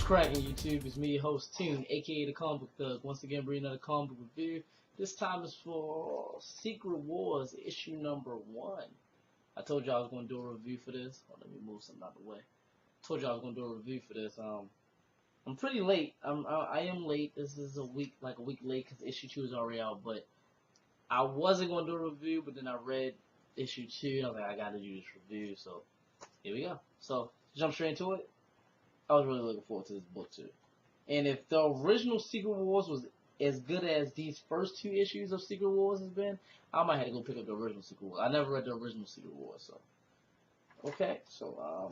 cracking, YouTube? It's me, your host, Toon, aka the Comic Book Thug. Once again, bringing another comic book review. This time is for Secret Wars, issue number 1. I told you I was going to do a review for this. Oh, let me move something out of the way. Told you I was going to do a review for this. I'm pretty late. I am late. This is a week late because issue 2 is already out. But I wasn't going to do a review, but then I read issue 2, and I was like, I got to do this review. So here we go. So jump straight into it. I was really looking forward to this book too. And if the original Secret Wars was as good as these first 2 issues of Secret Wars has been, I might have to go pick up the original Secret Wars. I never read the original Secret Wars, so okay. So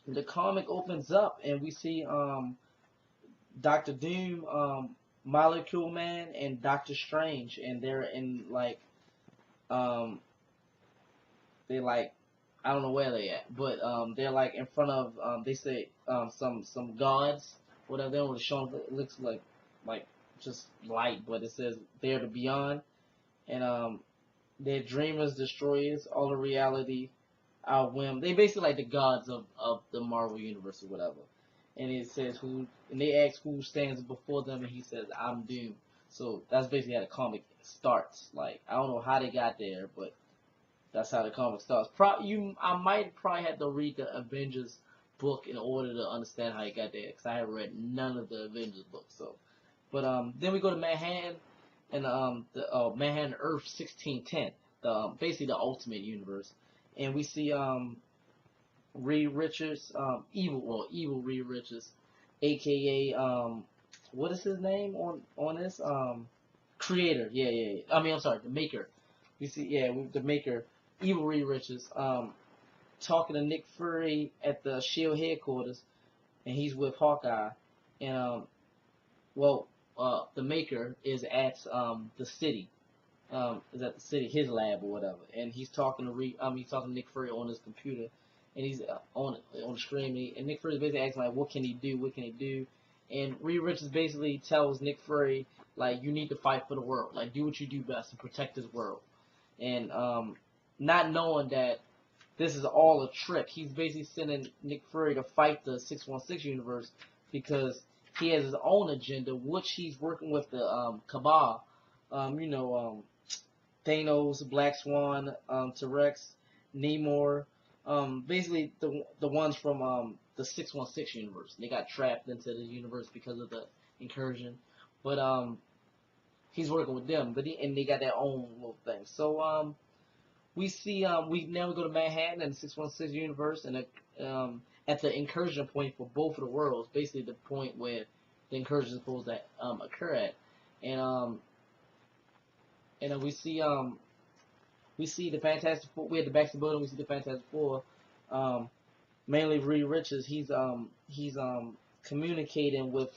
the comic opens up and we see Doctor Doom, Molecule Man, and Doctor Strange, and they're in um they like I don't know where they at, but they're like in front of they say some gods, whatever. They don't really show them. It looks like just light, but it says they're the beyond, and they're dreamers, destroyers, all the reality, our whim. They basically like the gods of the Marvel universe or whatever. And it says who, and they ask who stands before them, and he says, "I'm Doom." So that's basically how the comic starts. Like I don't know how they got there, but that's how the comic starts. I might probably have to read the Avengers book in order to understand how he got there, because I haven't read none of the Avengers books. So, but then we go to Manhattan, and the Manhattan Earth 1610, basically the Ultimate Universe, and we see Reed Richards, evil Reed Richards, aka what is his name on this Creator? Yeah. I mean, I'm sorry, the Maker. We see the Maker. Evil Reed Richards, talking to Nick Fury at the Shield headquarters, and he's with Hawkeye, and the Maker is at the city, his lab or whatever, and he's talking to Nick Fury on his computer, and he's on the screen, and Nick Fury's basically asking like, what can he do, and Reed Richards basically tells Nick Fury like, you need to fight for the world, like do what you do best and protect this world, and not knowing that this is all a trick. He's basically sending Nick Fury to fight the 616 universe because he has his own agenda, which he's working with the Cabal. Thanos, Black Swan, T-Rex, Namor, basically the ones from the 616 universe. They got trapped into the universe because of the incursion, but he's working with them. And they got their own little thing. So we see we go to Manhattan and the 616 universe, and at the incursion point for both of the worlds, basically the point where the incursion is supposed to occur at, and then we see the Fantastic Four. We at the back of the building. We see the Fantastic Four, mainly Reed Richards. He's communicating with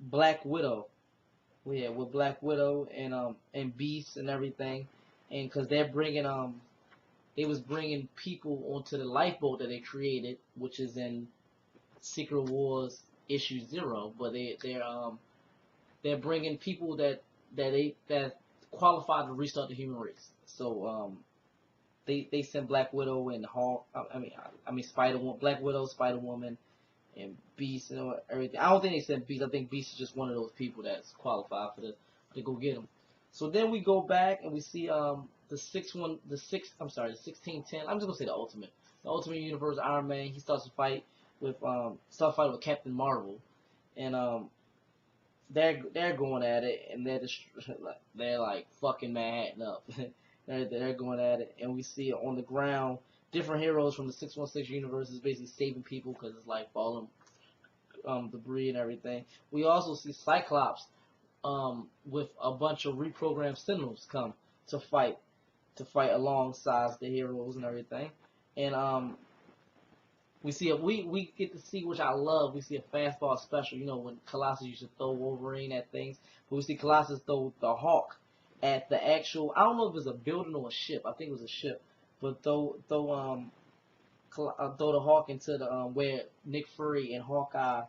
Black Widow. Yeah, with Black Widow and Beast and everything. And because they was bringing people onto the lifeboat that they created, which is in Secret Wars issue 0. But they're bringing people that qualify to restart the human race. So they sent Black Widow and Hulk. I mean Black Widow, Spider Woman, and Beast and everything. I don't think they sent Beast. I think Beast is just one of those people that's qualified to go get them. So then we go back and we see the 1610. I'm just gonna say the Ultimate Universe. Iron Man. He starts to fight with Captain Marvel, and they're going at it, and they're like fucking Manhattan up. they're going at it, and we see on the ground different heroes from the 616 universe is basically saving people because it's like falling debris and everything. We also see Cyclops with a bunch of reprogrammed Sentinels come to fight alongside the heroes and everything. And we get to see, which I love, we see a fastball special, when Colossus used to throw Wolverine at things, but we see Colossus throw the Hawk at the actual, I don't know if it was a building or a ship, I think it was a ship, but throw the Hawk into the where Nick Fury and Hawkeye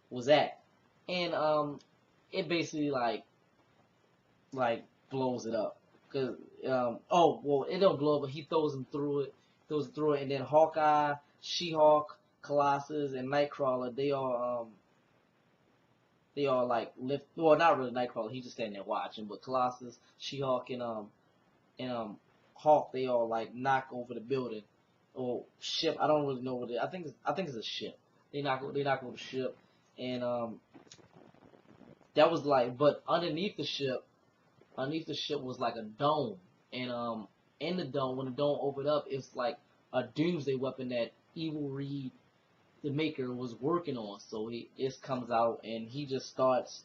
was at, and it basically like blows it up. Cause it don't blow up, but he throws him through it, and then Hawkeye, She-Hulk, Colossus and Nightcrawler, they all like lift. Well, not really Nightcrawler. He's just standing there watching. But Colossus, She-Hulk, and Hawk, they all like knock over the building or ship. I don't really know what it. I think it's a ship. They knock over the ship, and that was like. But underneath the ship was like a dome, and in the dome, when the dome opened up, it's like a doomsday weapon that Evil Reed, the maker, was working on. So it comes out and he just starts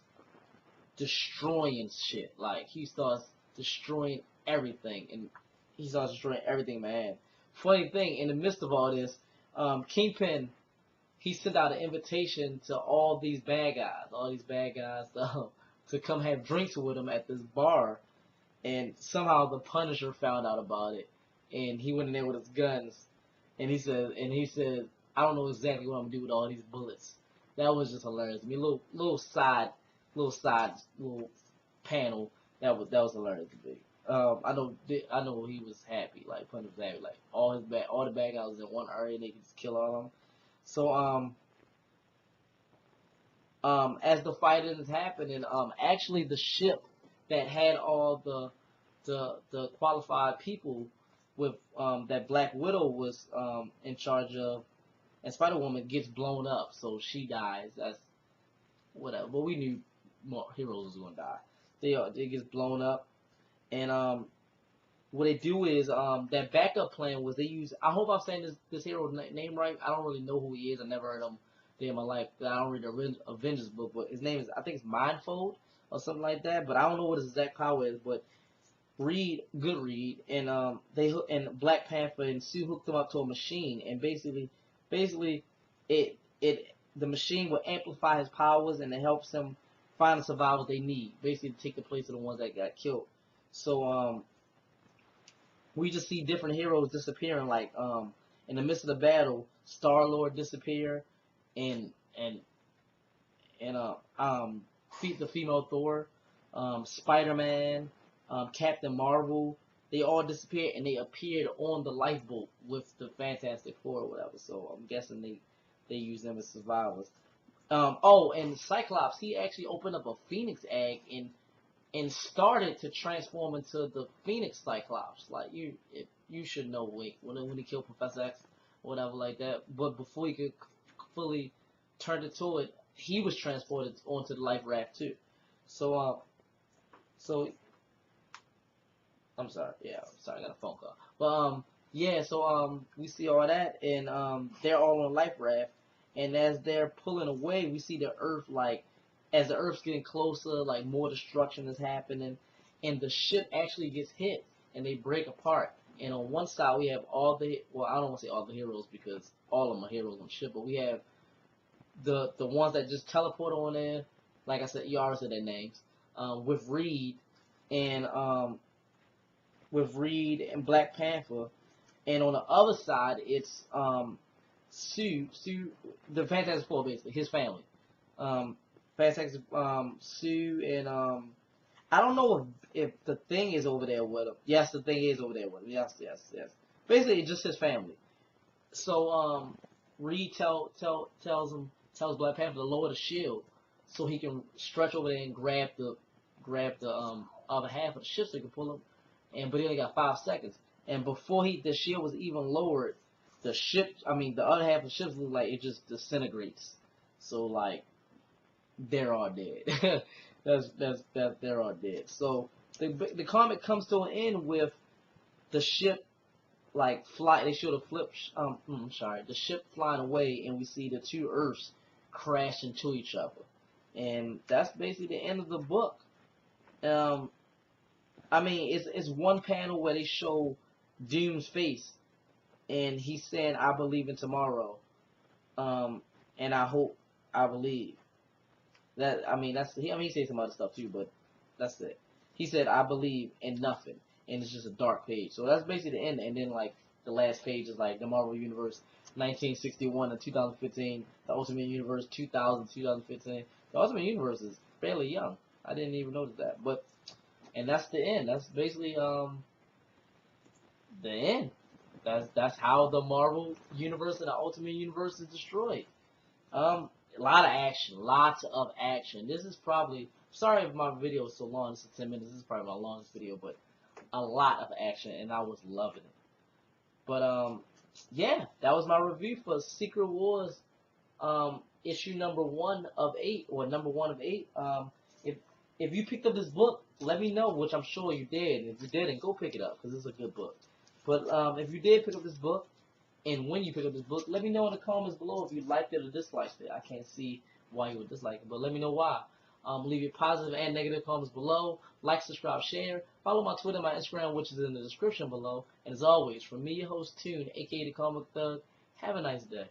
destroying shit. Like he starts destroying everything, and he starts destroying everything, man. Funny thing, in the midst of all this, Kingpin, he sent out an invitation to all these bad guys, to come have drinks with him at this bar, and somehow the Punisher found out about it, and he went in there with his guns, and he said, I don't know exactly what I'm gonna do with all these bullets. That was just hilarious. I mean, little side panel that was hilarious to me. I know he was happy, like Punisher was happy, like all the bad guys in one area, and they could just kill all of them. So as the fighting is happening, actually the ship that had all the qualified people with that Black Widow was in charge of, and Spider Woman gets blown up, so she dies. That's whatever. But we knew more heroes was gonna die. They gets blown up, and what they do is that backup plan was they use. I hope I'm saying this hero's name right. I don't really know who he is. I never heard him day in my life. I don't read the Avengers book, but his name is, I think it's Mindfold or something like that. But I don't know what his exact power is. But Good Reed, and and Black Panther and Sue hooked him up to a machine, and basically the machine will amplify his powers, and it helps him find the survivors they need, basically to take the place of the ones that got killed. So we just see different heroes disappearing, like in the midst of the battle, Star Lord disappear, and and and the female Thor, Spider Man, Captain Marvel, they all disappeared and they appeared on the lifeboat with the Fantastic Four or whatever. So I'm guessing they use them as survivors. Oh, and Cyclops, he actually opened up a Phoenix egg and started to transform into the Phoenix Cyclops. Like you should know when he killed Professor X or whatever like that. But before he could fully turn into it, he was transported onto the life raft too. So I'm sorry. Yeah, I'm sorry. I got a phone call. But yeah. So we see all that, and they're all on life raft, and as they're pulling away, we see the Earth, like as the Earth's getting closer, like more destruction is happening, and the ship actually gets hit, and they break apart. And on one side we have I don't want to say all the heroes because all of them are heroes on the ship, but we have the ones that just teleport on in. Like I said, you already said their names. With Reed and Black Panther, and on the other side it's Sue, the Fantastic Four, basically his family. Fantastic Sue, and I don't know if the Thing is over there with him. Yes, the Thing is over there with him. Yes. Basically, it's just his family. So Reed tells Black Panther to lower the shield so he can stretch over there and grab the other half of the ship so he can pull him. But he only got 5 seconds. And before the shield was even lowered, the other half of the ship looked like it just disintegrates. So like they're all dead. They're all dead. So the comic comes to an end with the ship like fly. They show the the ship flying away, and we see the two Earths crash into each other, and that's basically the end of the book. It's one panel where they show Doom's face, and he's saying, "I believe in tomorrow," and I believe. He said some other stuff too, but that's it. He said, "I believe in nothing," and it's just a dark page. So that's basically the end. And then like the last page is like the Marvel Universe 1961 and 2015, the Ultimate Universe 2000, 2015. The Ultimate Universe is fairly young. I didn't even notice that, and that's the end. That's basically the end. That's how the Marvel universe and the Ultimate Universe is destroyed. A lot of action, lots of action. This is probably, sorry if my video is so long. This is 10 minutes. This is probably my longest video, but a lot of action, and I was loving it. But yeah, that was my review for Secret Wars issue number 1 of 8, or number 1 of 8. If if you picked up this book, let me know, which I'm sure you did. If you didn't, go pick it up because it's a good book. But if you did pick up this book, and when you pick up this book, let me know in the comments below if you liked it or disliked it. I can't see why you would dislike it, but let me know why. Leave your positive and negative comments below. Like, subscribe, share. Follow my Twitter, my Instagram, which is in the description below. And as always, from me, your host, Toon, aka the Comic Thug, have a nice day.